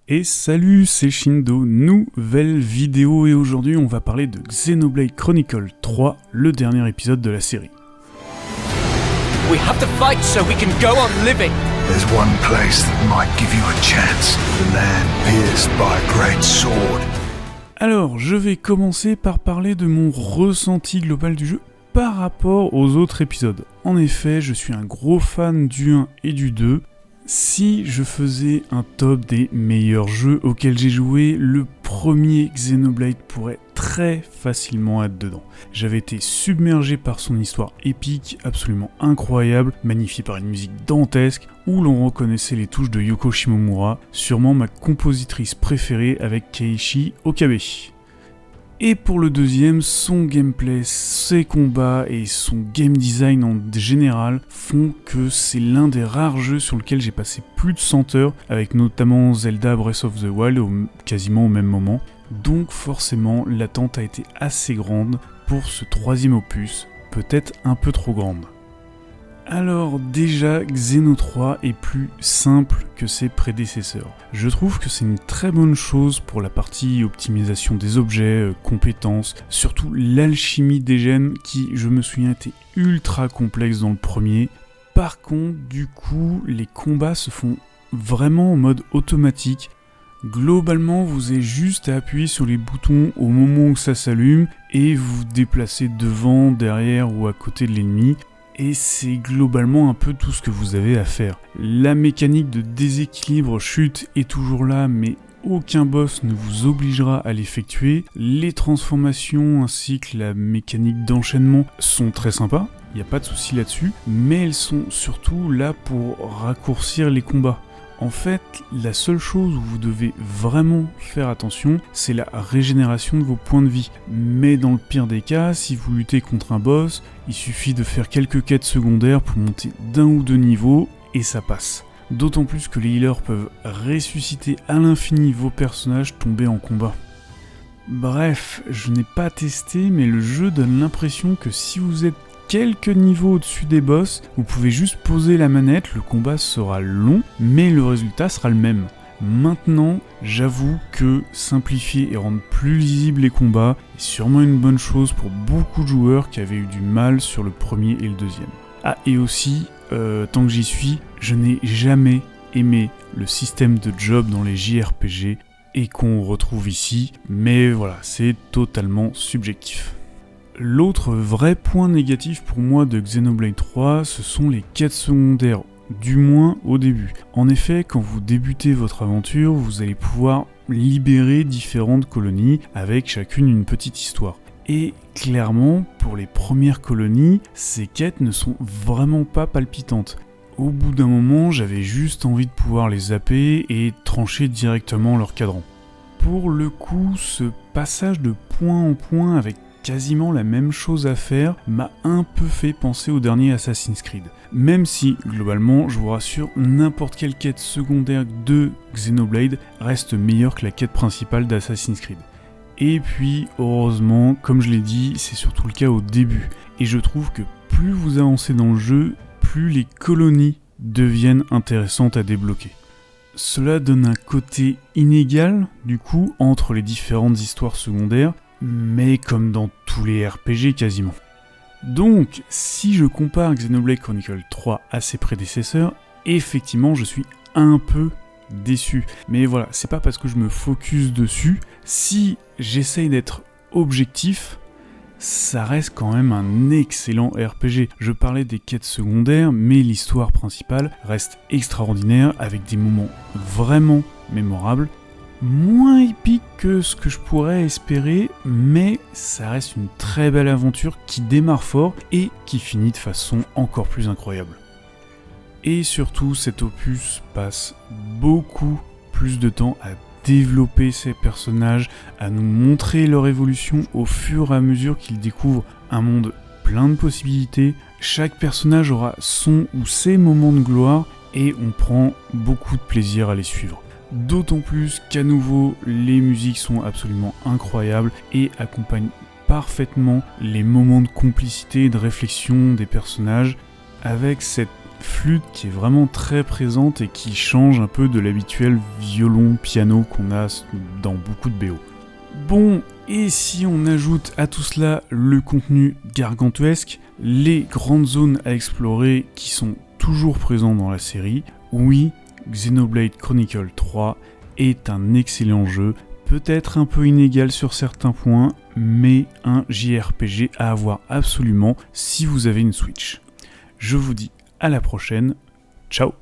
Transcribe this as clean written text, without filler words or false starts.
Et salut, c'est Shindo, nouvelle vidéo et aujourd'hui on va parler de Xenoblade Chronicles 3, le dernier épisode de la série. We have to fight so we can go on living. There's one place that might give you a chance. The land pierced by a great sword. Alors, je vais commencer par parler de mon ressenti global du jeu par rapport aux autres épisodes. En effet, je suis un gros fan du 1 et du 2. Si je faisais un top des meilleurs jeux auxquels j'ai joué, le premier Xenoblade pourrait très facilement être dedans. J'avais été submergé par son histoire épique, absolument incroyable, magnifiée par une musique dantesque, où l'on reconnaissait les touches de Yoko Shimomura, sûrement ma compositrice préférée avec Keiichi Okabe. Et pour le deuxième, son gameplay, ses combats et son game design en général font que c'est l'un des rares jeux sur lequel j'ai passé plus de 100 heures, avec notamment Zelda Breath of the Wild quasiment au même moment. Donc forcément, l'attente a été assez grande pour ce troisième opus, peut-être un peu trop grande. Alors déjà, Xeno 3 est plus simple que ses prédécesseurs. Je trouve que c'est une très bonne chose pour la partie optimisation des objets, compétences, surtout l'alchimie des gemmes qui, je me souviens, était ultra complexe dans le premier. Par contre, du coup, les combats se font vraiment en mode automatique. Globalement, vous avez juste à appuyer sur les boutons au moment où ça s'allume et vous déplacez devant, derrière ou à côté de l'ennemi. Et c'est globalement un peu tout ce que vous avez à faire. La mécanique de déséquilibre chute est toujours là, mais aucun boss ne vous obligera à l'effectuer. Les transformations ainsi que la mécanique d'enchaînement sont très sympas, il n'y a pas de souci là-dessus, mais elles sont surtout là pour raccourcir les combats. En fait, la seule chose où vous devez vraiment faire attention, c'est la régénération de vos points de vie. Mais dans le pire des cas, si vous luttez contre un boss, il suffit de faire quelques quêtes secondaires pour monter d'un ou deux niveaux, et ça passe. D'autant plus que les healers peuvent ressusciter à l'infini vos personnages tombés en combat. Bref, je n'ai pas testé, mais le jeu donne l'impression que si vous êtes quelques niveaux au-dessus des boss, vous pouvez juste poser la manette, le combat sera long, mais le résultat sera le même. Maintenant, j'avoue que simplifier et rendre plus lisibles les combats est sûrement une bonne chose pour beaucoup de joueurs qui avaient eu du mal sur le premier et le deuxième. Ah, et aussi, tant que j'y suis, je n'ai jamais aimé le système de job dans les JRPG et qu'on retrouve ici, mais voilà, c'est totalement subjectif. L'autre vrai point négatif pour moi de Xenoblade 3, ce sont les quêtes secondaires, du moins au début. En effet, quand vous débutez votre aventure, vous allez pouvoir libérer différentes colonies avec chacune une petite histoire. Et clairement, pour les premières colonies, ces quêtes ne sont vraiment pas palpitantes. Au bout d'un moment, j'avais juste envie de pouvoir les zapper et trancher directement leur cadran. Pour le coup, ce passage de point en point avec quasiment la même chose à faire m'a un peu fait penser au dernier Assassin's Creed. Même si, globalement, je vous rassure, n'importe quelle quête secondaire de Xenoblade reste meilleure que la quête principale d'Assassin's Creed. Et puis, heureusement, comme je l'ai dit, c'est surtout le cas au début. Et je trouve que plus vous avancez dans le jeu, plus les colonies deviennent intéressantes à débloquer. Cela donne un côté inégal, du coup, entre les différentes histoires secondaires, mais comme dans tous les RPG quasiment. Donc, si je compare Xenoblade Chronicles 3 à ses prédécesseurs, effectivement je suis un peu déçu. Mais voilà, c'est pas parce que je me focus dessus, si j'essaye d'être objectif, ça reste quand même un excellent RPG. Je parlais des quêtes secondaires, mais l'histoire principale reste extraordinaire, avec des moments vraiment mémorables. Moins épique que ce que je pourrais espérer, mais ça reste une très belle aventure qui démarre fort et qui finit de façon encore plus incroyable. Et surtout, cet opus passe beaucoup plus de temps à développer ses personnages, à nous montrer leur évolution au fur et à mesure qu'ils découvrent un monde plein de possibilités. Chaque personnage aura son ou ses moments de gloire et on prend beaucoup de plaisir à les suivre. D'autant plus qu'à nouveau, les musiques sont absolument incroyables et accompagnent parfaitement les moments de complicité et de réflexion des personnages avec cette flûte qui est vraiment très présente et qui change un peu de l'habituel violon-piano qu'on a dans beaucoup de BO. Bon, et si on ajoute à tout cela le contenu gargantuesque, les grandes zones à explorer qui sont toujours présentes dans la série, oui, Xenoblade Chronicles 3 est un excellent jeu, peut-être un peu inégal sur certains points, mais un JRPG à avoir absolument si vous avez une Switch. Je vous dis à la prochaine, ciao.